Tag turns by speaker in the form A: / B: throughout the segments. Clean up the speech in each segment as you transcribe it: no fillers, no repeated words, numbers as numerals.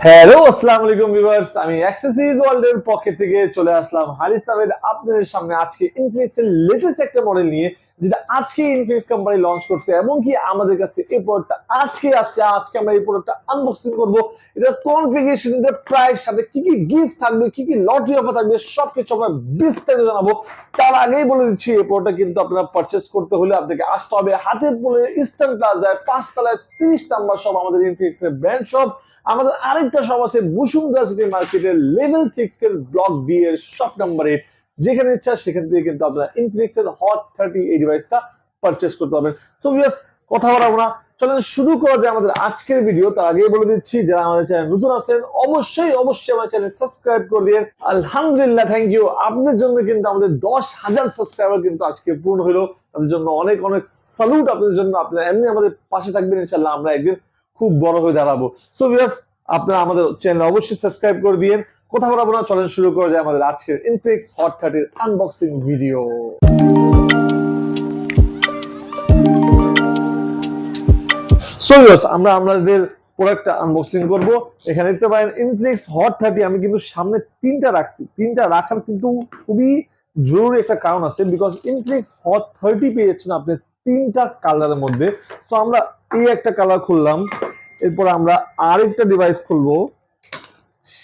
A: Hello আসসালামু আলাইকুম viewers, আমি অ্যাক্সেসরিজ ওয়ার্ল্ডের পক্ষ থেকে চলে আসলাম হারিস আহমেদ আপনাদের সামনে আজকে ইনফিনিক্সের লেটেস্ট একটা মডেল নিয়ে, যেটা আজকে ইনফিনিক্স কোম্পানি লঞ্চ করছে এবং কি আমাদের কাছে এই প্রোডাক্টটা আজকে আসছে। আজকে আমরা এই প্রোডাক্টটা আনবক্সিং করব। এটা কনফিগারেশন, এর প্রাইস, সাথে কি কি গিফট থাকবে, কি কি লটারি অফার থাকবে, সবকিছু আমরা বিস্তারিত জানাবো। তার আগেই বলে দিচ্ছি, এই প্রোডাক্টটা কিন্তু আপনারা পারচেজ করতে হলে আপনাকে আসতে হবে হাতের পুলে ইস্টার্ন প্লাজায় 5 তলায় 30 নাম্বার শপ, আমাদের ইনফিনিক্সের ব্র্যান্ড শপ। আমাদের আরেকটা শপ আছে বসুন্ধরা সিটি মার্কেটের লেভেল 6 এর ব্লক ডি এর শপ নাম্বার 8, যেখানে ইচ্ছা সেখান থেকে কিন্তু আপনারা ইনফিনিক্স এর হট 30 এই ডিভাইসটা পারচেজ করতে পারবেন। সো ভিউয়ার্স, কথা বাড়াবো না, চলেন শুরু করা যায় আমাদের আজকের ভিডিও। তার আগে বলে দিচ্ছি, যারা আমাদের চ্যানেল নতুন আছেন অবশ্যই আমার চ্যানেল সাবস্ক্রাইব করে দিন। আলহামদুলিল্লাহ, থ্যাংক ইউ। আপনাদের জন্য কিন্তু আমাদের 10,000 সাবস্ক্রাইবার কিন্তু আজকে পূর্ণ হলো। তাদের জন্য অনেক অনেক স্যালুট আপনাদের জন্য। আপনারা এমনি আমাদের পাশে থাকবেন, ইনশাআল্লাহ আমরা একদিন খুব বড় হয়ে দাঁড়াবো। সো ভিউয়ার্স, আপনারা আমাদের চ্যানেল অবশ্যই সাবস্ক্রাইব করে দিন। কথা বলবো না, চলেন শুরু করা যায় আমাদের আজকের ইনফিনিক্স হট 30 এর আনবক্সিং ভিডিও। সো ভিউয়ার্স, আমরা আমাদের প্রোডাক্টটা আনবক্সিং করব। এখানে দেখতে পারেন ইনফিনিক্স হট 30। আমি কিন্তু সামনে তিনটা রাখছি। তিনটা রাখার কিন্তু খুবই জরুরি একটা কারণ আছে, বিকজ ইনফিনিক্স হট 30 পেয়েছেন আপনি তিনটা কালারের মধ্যে। সো আমরা এই একটা কালার খুললাম, এরপর আমরা আরেকটা ডিভাইস খুলবো,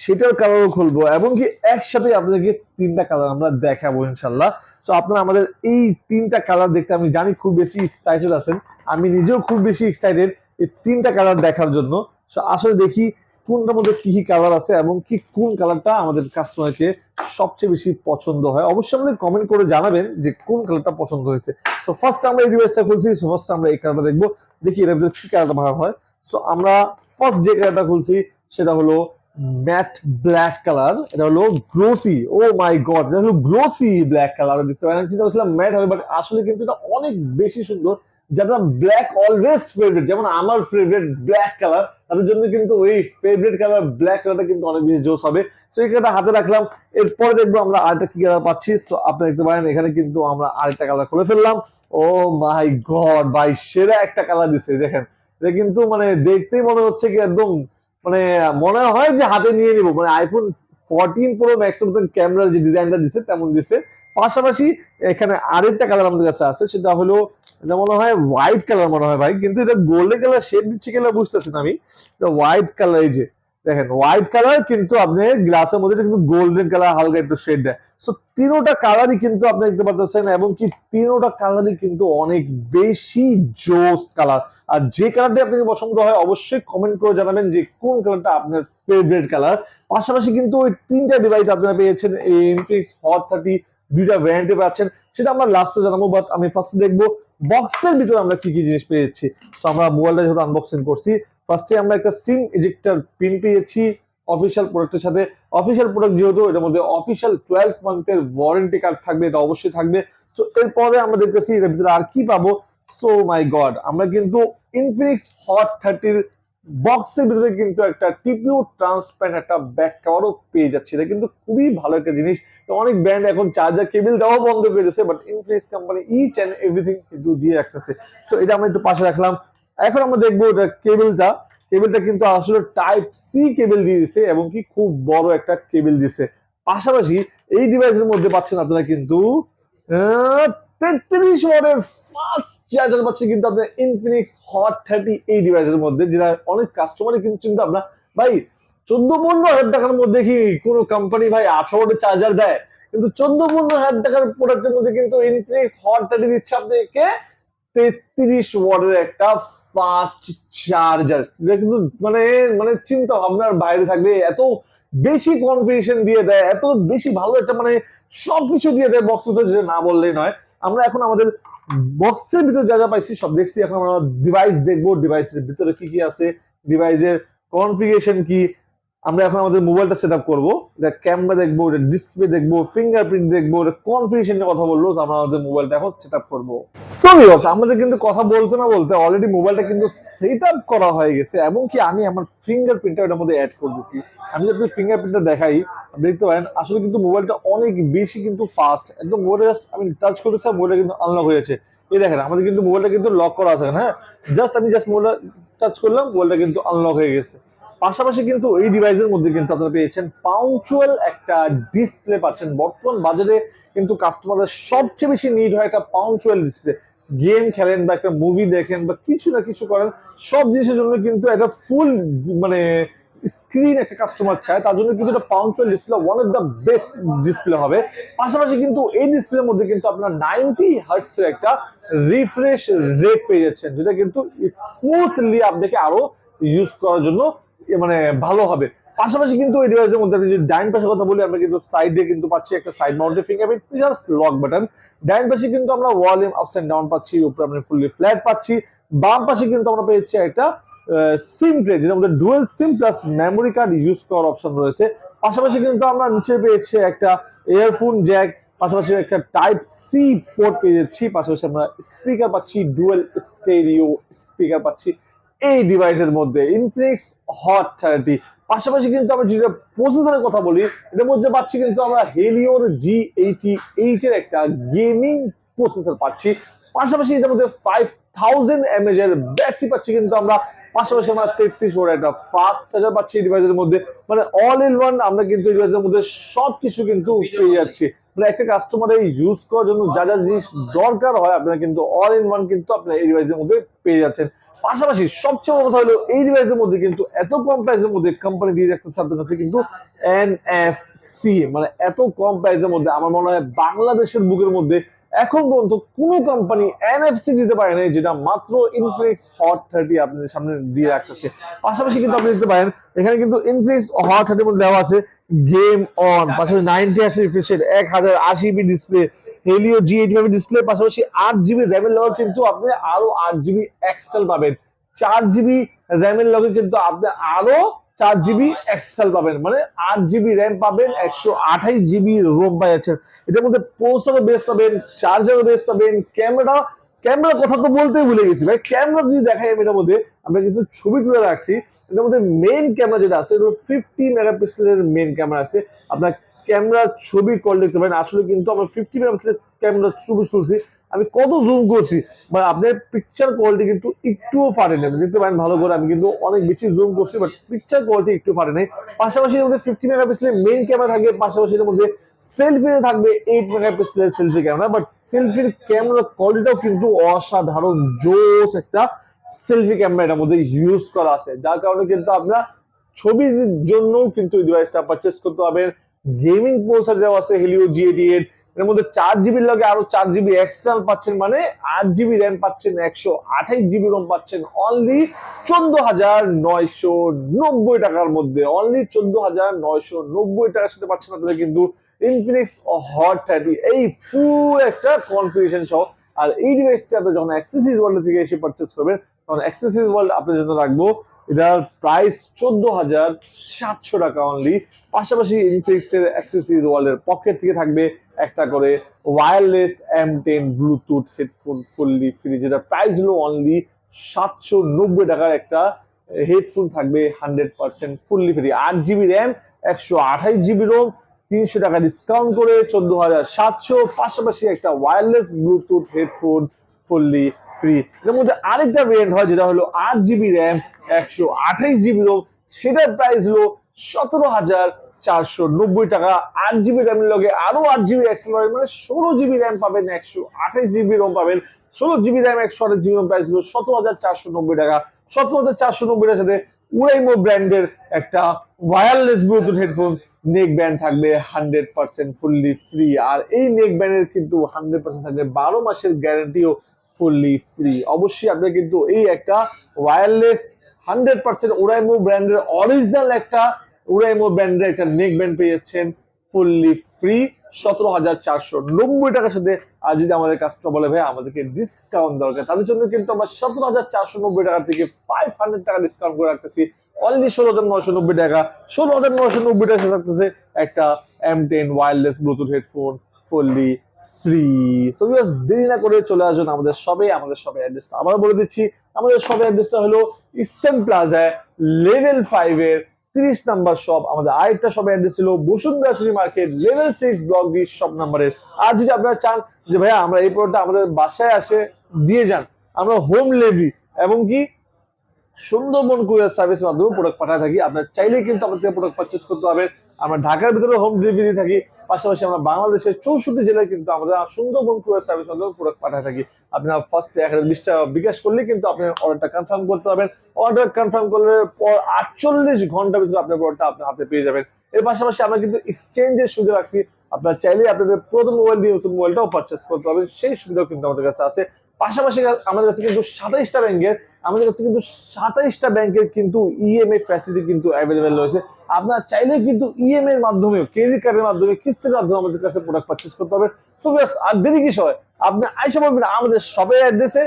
A: সেটার কালারও খুলবো, এবং কি একসাথে আপনাদেরকে তিনটা কালার আমরা দেখাবো ইনশাল্লাহ। সো আপনারা আমাদের এই তিনটা কালার দেখতে, আমি জানি খুব বেশি এক্সাইটেড আছেন, আমি নিজেও খুব বেশি এক্সাইটেড এই তিনটা কালার দেখার জন্য। সো আসলে দেখি কোনটার মধ্যে কি কি কালার আছে এবং কি কোন কালারটা আমাদের কাস্টমারকে সবচেয়ে বেশি পছন্দ হয়। অবশ্যই আমাদের কমেন্ট করে জানাবেন যে কোন কালারটা পছন্দ হয়েছে। সো ফার্স্ট আমরা এই ডিভাইসটা খুলছি, সো ফার্স্ট আমরা এই কালারটা দেখবো, দেখি এর ভিতরে কি কালারটা ভালো হয়। সো আমরা ফার্স্ট যে কালারটা খুলছি সেটা হলো ম্যাট ব্ল্যাক কালার। এটা হলো গ্লোসি, ও মাই গড, এটা হলো গ্লোসি ব্ল্যাক কালার। দেখতে পারেন, চিন্তা করছিলাম ম্যাট হবে, বাট আসলে কিন্তু এটা অনেক বেশি সুন্দর। যারা ব্ল্যাক অলওয়েজ ফেভারিট, যেমন আমার ফেভারিট ব্ল্যাক কালার, তাদের জন্য কিন্তু ওই ফেভারিট কালার ব্ল্যাক কালারটা কিন্তু অনেক বেশি জোস হবে। সো এই কালারটা হাতে রাখলাম। এরপরে দেখবো আমরা আরেকটা কি কালার পাচ্ছি। সো আপনি দেখতে পারেন এখানে কিন্তু আমরা আরেকটা কালার খুলে ফেললাম। ও মাই গড ভাই, সেরা একটা কালার দিচ্ছে দেখেন। এটা কিন্তু মানে দেখতেই মনে হচ্ছে কি একদম, মানে মনে হয় যে হাতে নিয়ে নিব, মানে আইফোন 14 প্রো ম্যাক্স মতন ক্যামেরার যে ডিজাইনটা দিচ্ছে তেমন দিচ্ছে। পাশাপাশি এখানে আরেকটা কালার আমাদের কাছে আছে, সেটা হলো এটা মনে হয় হোয়াইট কালার মনে হয় ভাই, কিন্তু এটা গোল্ডেন কালার শেড দিচ্ছে কিনা বুঝতেছি না আমি। হোয়াইট কালার, এই যে দেখেন হোয়াইট কালার, কিন্তু আপনি গ্লাসের মধ্যে কিন্তু গোল্ডেন কালার হালকা একটু শেড দেয়। সো তিনোটা কালারই কিন্তু আপনি দেখতে পাচ্ছেন, এবং কি তিনোটা কালারই কিন্তু অনেক বেশি জোস কালার। আর যে কালারটা আপনাকে পছন্দ হয় অবশ্যই কমেন্ট করে জানাবেন যে কোন কালারটা আপনার ফেভারিট কালার। পাশাপাশি কিন্তু ওই তিনটা ডিভাইস আপনারা পেয়েছেন এই ইনফিনিক্স হট 30 দুইটা ভ্যারিয়েন্টে পাচ্ছেন, সেটা আমরা লাস্টে জানাবো। বাট আমি ফার্স্টে দেখবো বক্সের ভিতরে আমরা কি কি জিনিস পেয়েছি। সো আমরা মোবাইলটা যেহেতু আনবক্সিং করছি, ফার্স্টে আমরা একটা সিম ইজেক্টর পিন পেয়েছি অফিসিয়াল প্রোডাক্টের সাথে। অফিসিয়াল প্রোডাক্ট যেহেতু, এটার মধ্যে অফিসিয়াল 12 মান্থের ওয়ারেন্টি কার্ড থাকবে, এটা অবশ্যই থাকবে। সো এরপরে আমরা দেখতেছি এর ভিতরে আর কি পাবো। সো মাই গড, আমরা কিন্তু ইনফিনিক্স হট 30 বক্সের ভিতরে কিন্তু একটা টিপিউ ট্রান্সপারেন্ট একটা ব্যাক কভারও পেয়ে যাচ্ছে। এটা কিন্তু খুবই ভালো একটা জিনিস। অনেক ব্র্যান্ড এখন চার্জার কেবল দেওয়া বন্ধ করে দিয়েছে, but Infinix company each and everything কিন্তু দিয়ে রাখতেছে। সো এটা আমরা একটু পাশে রাখলাম। এখন আমরা দেখবো এটা কেবলটা কিন্তু আসলে টাইপ সি কেবল দিয়ে দিছে, এবং কি খুব বড় একটা কেবল দিছে। পাশাপাশি এই ডিভাইসের মধ্যে পাচ্ছেন আপনারা কিন্তু 33 ওয়াটের ফাস্ট চার্জার পাচ্ছেন কিন্তু আপনার ইনফিনিক্স হট 30 এই ডিভাইসের মধ্যে, যেটা অনেক কাস্টমারই কিন্তু চিন্তা ভাবনা, ভাই 14-15 হাজার টাকার মধ্যে কি কোনো কোম্পানি ভাই 18 ওয়াটের চার্জার দেয়? কিন্তু 14-15 হাজার টাকার প্রোডাক্টের মধ্যে কিন্তু ইনফিনিক্স হট 30 দিচ্ছে আপনাকে 33 ওয়াটের একটা ফাস্ট চার্জার। এটা কিন্তু মানে মানে চিন্তা ভাবনার বাইরে থাকবে। এত বেশি কনফিগারেশন দিয়ে দেয়, এত বেশি ভালো একটা মানে সবকিছু দিয়ে দেয় বক্স ভিতরে, যেটা না বললেই নয়। আমরা এখন আমাদের বক্সের ভিতরে যা যা পাইছি সব দেখছি। এখন আমরা ডিভাইস দেখবো, ডিভাইসের ভিতরে কি কি আছে, ডিভাইসের কনফিগারেশন কি। আমরা এখন আমাদের মোবাইলটা সেট আপ করবো, এটা ক্যামেরা দেখবো, এটা ডিসপ্লে দেখবো, ফিঙ্গারপ্রিন্ট দেখবো, এটা কনফিগারেশন নিয়ে কথা বলবো। আমরা আমাদের মোবাইলটা এখন সেট আপ করবো। সো ভিউয়ার্স, আমাদের কিন্তু কথা বলতে না বলতে অলরেডি মোবাইলটা কিন্তু সেট আপ করা হয়ে গেছে, এবং কি আমি আমার ফিঙ্গারপ্রিন্টটা এটার মধ্যে অ্যাড করে দিছি। আমি যদি ফিঙ্গারপ্রিন্টটা দেখাই, আপনি দেখতে পারেন আসলে কিন্তু মোবাইলটা অনেক বেশি কিন্তু ফাস্ট। একদম মোবাইলটা আমি টাচ করেছি, মোবাইলটা কিন্তু আনলক হয়েছে। এই দেখেন আমাদের কিন্তু মোবাইলটা কিন্তু লক করা আছে, হ্যাঁ, জাস্ট মোবাইলটা টাচ করলাম, মোবাইলটা কিন্তু আনলক হয়ে গেছে। পাশাপাশি কিন্তু এই ডিভাইসের মধ্যে কিন্তু আপনারা পেয়েছেন পাঞ্চুয়াল একটা ডিসপ্লে পাচ্ছেন। বর্তমান বাজারে কিন্তু কাস্টমারদের সবচেয়ে বেশি নিড হয় একটা পাঞ্চুয়াল ডিসপ্লে। গেম খেলেন বা একটা মুভি দেখেন বা কিছু না কিছু করেন, সব জিনিসের জন্য কিন্তু একটা ফুল মানে স্ক্রিন একটা কাস্টমার চায়, তার জন্য কিন্তু একটা punctual display one of the best display হবে। পাশাপাশি কিন্তু এই ডিসপ্লের মধ্যে কিন্তু আপনার 90 হার্টজ এর একটা রিফ্রেশ রেট পেয়ে যাচ্ছেন, যেটা কিন্তু স্মুথলি আপনাকে আরো ইউজ করার জন্য মানে ভালো হবে। পাশাপাশি কিন্তু এই ডিভাইসের মধ্যে যদি ডাইন পাশে কথা বলি, আমরা কিন্তু সাইডে কিন্তু পাচ্ছি একটা side mounted fingerprint plus lock button. ডাইন পাশে কিন্তু আমরা ভলিউম আপস এন্ড ডাউন পাচ্ছি, উপরে আমরা ফুললি ফ্ল্যাট পাচ্ছি। বাম পাশে কিন্তু আমরা পেয়েছি একটা সিম ট্রে, যেটার মধ্যে dual SIM plus memory card use করার অপশন রয়েছে। পাশাপাশি কিন্তু আমরা নিচে পেয়েছি একটা ইয়ারফোন জ্যাক, পাশাপাশি একটা টাইপ সি পোর্ট পেয়ে যাচ্ছি, পাশাপাশি আমরা স্পিকার পাচ্ছি, ডুয়াল স্টেরিও স্পিকার পাচ্ছি এই ডিভাইসের মধ্যে ইনফিনিক্স হট 30। পাশাপাশি কিন্তু আমরা যেটা প্রসেসরের কথা বলি, এটার মধ্যে পাচ্ছি কিন্তু আমরা হেলিওর G88 এর একটা গেমিং প্রসেসর পাচ্ছি। পাশাপাশি এটার মধ্যে 5000 mAh এর ব্যাটারি পাচ্ছি কিন্তু আমরা। পাশাপাশি আমরা 33 ওয়াট একটা ফাস্ট চার্জার পাচ্ছি এই ডিভাইসের মধ্যে। মানে অল ইন ওয়ান আমরা কিন্তু এই ডিভাইসের মধ্যে সবকিছু কিন্তু পেয়ে যাচ্ছি। মানে একটা কাস্টমারের ইউজ করার জন্য যা যা জিনিস দরকার হয় আপনারা কিন্তু অল ইন ওয়ান কিন্তু আপনারা এই ডিভাইসের মধ্যে পেয়ে যাচ্ছেন। পাশাপাশি সবচেয়ে বড় কথা হলো এই ডিভাইসের মধ্যে কিন্তু এত কম প্রাইসের মধ্যে কোম্পানি দিয়ে রাখতেছে আপনার কাছে কিন্তু NFC, মানে এত কম প্রাইসের মধ্যে আমার মনে হয় বাংলাদেশের বুকের মধ্যে এখন পর্যন্ত কোনো কোম্পানি NFC দিতে পারে না, যেটা মাত্র ইনফিনিক্স হট 30 আপনাদের সামনে দিয়ে রাখতেছে। পাশাপাশি কিন্তু আপনি দেখতে পারেন এখানে কিন্তু ইনফিনিক্স হট 30 মধ্যে দেওয়া আছে গেম অন, পাশাপাশি 90 hertz refresh rate, 1080p display, Helio G85 display, পাশাপাশি 8GB র্যামের লগে কিন্তু আপনি আরো 8GB এক্সটার্নাল পাবেন। 4GB র্যামের লগে কিন্তু আপনি আরো 4GB এক্সটার্নাল পাবেন, মানে 8GB র্যাম পাবেন, 128GB রোম পাই যাচ্ছেন। এটার মধ্যে প্রসেসরও বেস্ট পাবেন, চার্জারও বেস্ট পাবেন, ক্যামেরার কথা তো বলতেই ভুলে গেছি ভাই। ক্যামেরা যদি দেখাই আমি এটার মধ্যে আমরা কিছু ছবি তুলে রাখছি। এটার মধ্যে মেইন ক্যামেরা যেটা আছে এটা 50 মেগাপিক্সেলের মেইন ক্যামেরা আছে। আপনার ক্যামেরার ছবি কল দেখতে পারেন, আসলে কিন্তু আমরা 50 মেগাপিক্সেলের ক্যামেরা ছবি তুলছি। আমি কত জুম করছি বা আপনার পিকচার কোয়ালিটি কিন্তু একটুও ফাটে না, দেখতে পারেন ভালো করে। আমি কিন্তু অনেক বেশি জুম করছি বাট পিকচার কোয়ালিটি একটু ফাটে নাই। পাশাপাশি এর মধ্যে 50 মেগাপিক্সেলের মেইন ক্যামেরা থাকবে, পাশাপাশি এর মধ্যে সেলফিতে থাকবে 8 মেগাপিক্সেলের সেলফি ক্যামেরা। বাট সেলফির ক্যামেরা কোয়ালিটিটাও কিন্তু অসাধারণ জোস একটা সেলফি ক্যামেরা এটার মধ্যে ইউজ করা আছে, যার কারণে কিন্তু আপনার ছবির জন্য কিন্তু এই ডিভাইসটা পারচেজ করতে হবে। গেমিং প্রসেসর দেওয়া আছে হেলিও G88, এর মধ্যে 4GB লাগে আরো 4GB এক্সটার্নাল পাচ্ছেন, মানে 8GB র্যাম পাচ্ছেন, 128GB রোম পাচ্ছেন অনলি 14,990 টাকার মধ্যে। অনলি 14,990 টাকার সাথে পাচ্ছেন আপনারা কিন্তু ইনফিনিক্স হট 30 এই ফুল একটা কনফিগারেশন সহ। আর এই ডিভাইসটা আপনি যখন অ্যাক্সেসরিজ ওয়ার্ল্ড থেকে এসে পারচেজ করবেন তখন অ্যাক্সেসরিজ ওয়ার্ল্ড আপনার জন্য রাখবো এটার প্রাইস 14,700 টাকা অনলি। পাশাপাশি ইনফিনিক্স এর অ্যাক্সেসরিজ ওয়ার্ল্ডের পকেট থেকে থাকবে একটা করে wireless M10 Bluetooth headphone fully free, যেটা প্রাইস হলো অনলি 790 টাকার একটা হেডফোন থাকবে 100% fully free. 8GB RAM, 128GB Rome, 300 টাকা ডিসকাউন্ট করে 14,700। পাশাপাশি একটা wireless Bluetooth headphone fully free. এর মধ্যে আরেকটা ভেরিয়েন্ট হয় যেটা হলো 8GB র্যাম, 128GB রোম, সেটার প্রাইস হলো 17,490 টাকা। 8GB র্যামের লগে আরো 8GB এক্সটার্নাল, মানে 16GB র্যাম পাবেন, 128GB রোম পাবেন। 16GB RAM, 128GB Rome, price হলো 17,490 টাকা। 17,490 টাকার সাথে উরাইমো ব্র্যান্ডের একটা wireless Bluetooth headphone neck band থাকবে 100% ফুললি ফ্রি। আর এই নেক ব্যান্ডের কিন্তু 100% থাকবে 12 মাসের গ্যারান্টিও ফুললি ফ্রি। অবশ্যই আপনি কিন্তু এই একটা ওয়্যারলেস 100% উরাইমো ব্র্যান্ডের অরিজিনাল একটা উরাইমো ব্র্যান্ডের একটা নেক ব্যান্ড পেয়ে যাচ্ছেন ফুললি ফ্রি 17,490 টাকার সাথে। আর যদি আমাদের কাস্টমার বলে ভাই আমাদেরকে ডিসকাউন্ট দরকার, তাদের জন্য কিন্তু আমরা 17,490 টাকা থেকে 500 টাকা ডিসকাউন্ট করে রাখতেছি অনলি 16,990 টাকা। 16,990 টাকা থাকতেছে একটা M10 wireless Bluetooth headphone fully free. So viewers, দেরি না করে চলে আসুন আমাদের শপে। আমাদের শপের অ্যাড্রেসটা আবার বলে দিচ্ছি, আমাদের শপের অ্যাড্রেসটা হলো ইস্টার্ন প্লাজায় লেভেল 5 এর 30 নাম্বার শপ। আমাদের আরেকটা শপের অ্যাড্রেস ছিল Bashundhara city market level 6 block D shop নাম্বারের। আর যদি আপনারা চান যে ভাইয়া আমরা এই প্রোডাক্টটা আমাদের বাসায় আসে দিয়ে যান, আমরা হোম ডেলিভারি এবং কি সুন্দরবন কুরিয়ার সার্ভিসের মাধ্যমে প্রোডাক্ট পাঠায় থাকি। আপনার চাইলেই কিন্তু আমাদের থেকে প্রোডাক্ট পারচেজ করতে পারবেন। আমরা ঢাকার ভিতরে হোম ডেলিভারি থাকি, পাশাপাশি আমরা বাংলাদেশের 64 জেলায় কিন্তু আমাদের সুন্দরবন কুরিয়ার সার্ভিস মাধ্যমে প্রোডাক্ট পাঠায় থাকি। আপনার ফার্স্টে 1020 টাকা বিকাশ করলে কিন্তু আপনি অর্ডারটা কনফার্ম করতে পারবেন। অর্ডার কনফার্ম করলে পর 48 ঘন্টার ভিতরে আপনার প্রোডাক্টটা আপনার হাতে পেয়ে যাবেন। এর পাশাপাশি আমরা কিন্তু এক্সচেঞ্জের সুবিধা রাখছি। আপনার চাইলে আপনাদের পুরাতন মোবাইল দিয়ে নতুন মোবাইলটাও পারচেস করতে পারবেন, সেই সুবিধাও কিন্তু আমাদের কাছে আছে। পাশাপাশি আমাদের কাছে কিন্তু 27টা ব্যাংকের কিন্তু ইএমআই ফ্যাসিলিটি কিন্তু অ্যাভেলেবেল রয়েছে। আপনারা চাইলে কিন্তু ইএমআই এর মাধ্যমে, ক্রেডিট কার্ডের মাধ্যমে, কিস্তির মাধ্যমে আমাদের কাছে প্রোডাক্ট পারচেজ করতে হবে। সো ব্যাস, আর দেরি কিস হয়, আপনি আইসা পাবেন আমাদের শপের অ্যাড্রেসে,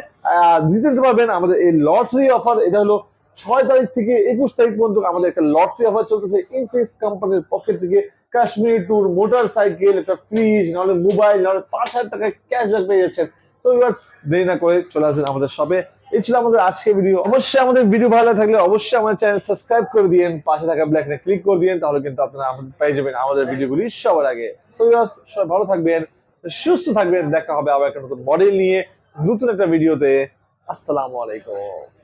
A: নিতে পারবেন আমাদের এই লটারি অফার। এটা হলো 6 তারিখ থেকে 21 তারিখ পর্যন্ত আমাদের একটা লটারি অফার চলতেছে ইনফিনিক্স কোম্পানির পক্ষ থেকে। কাশ্মীর ট্যুর, মোটর সাইকেল, একটা ফ্রিজ, নাহলে মোবাইল, নাহলে 5,000 টাকা ক্যাশব্যাক পেয়ে যাচ্ছেন। সো ভিউয়ার্স, দেরি না করে চলে আসবেন আমাদের শপে। এই ছিল আমাদের আজকের ভিডিও। অবশ্যই আমাদের ভিডিও ভালো থাকলে অবশ্যই আমাদের চ্যানেল সাবস্ক্রাইব করে দিন, পাশে থাকা বেল আইকনে ক্লিক করে দিন, তাহলে কিন্তু আপনারা পেয়ে যাবেন আমাদের ভিডিওগুলি সবার আগে। সো ভিউয়ার্স, সবাই ভালো থাকবেন, সুস্থ থাকবেন। দেখা হবে আবার একটা নতুন মডেল নিয়ে, নতুন একটা ভিডিওতে। আসসালামু আলাইকুম।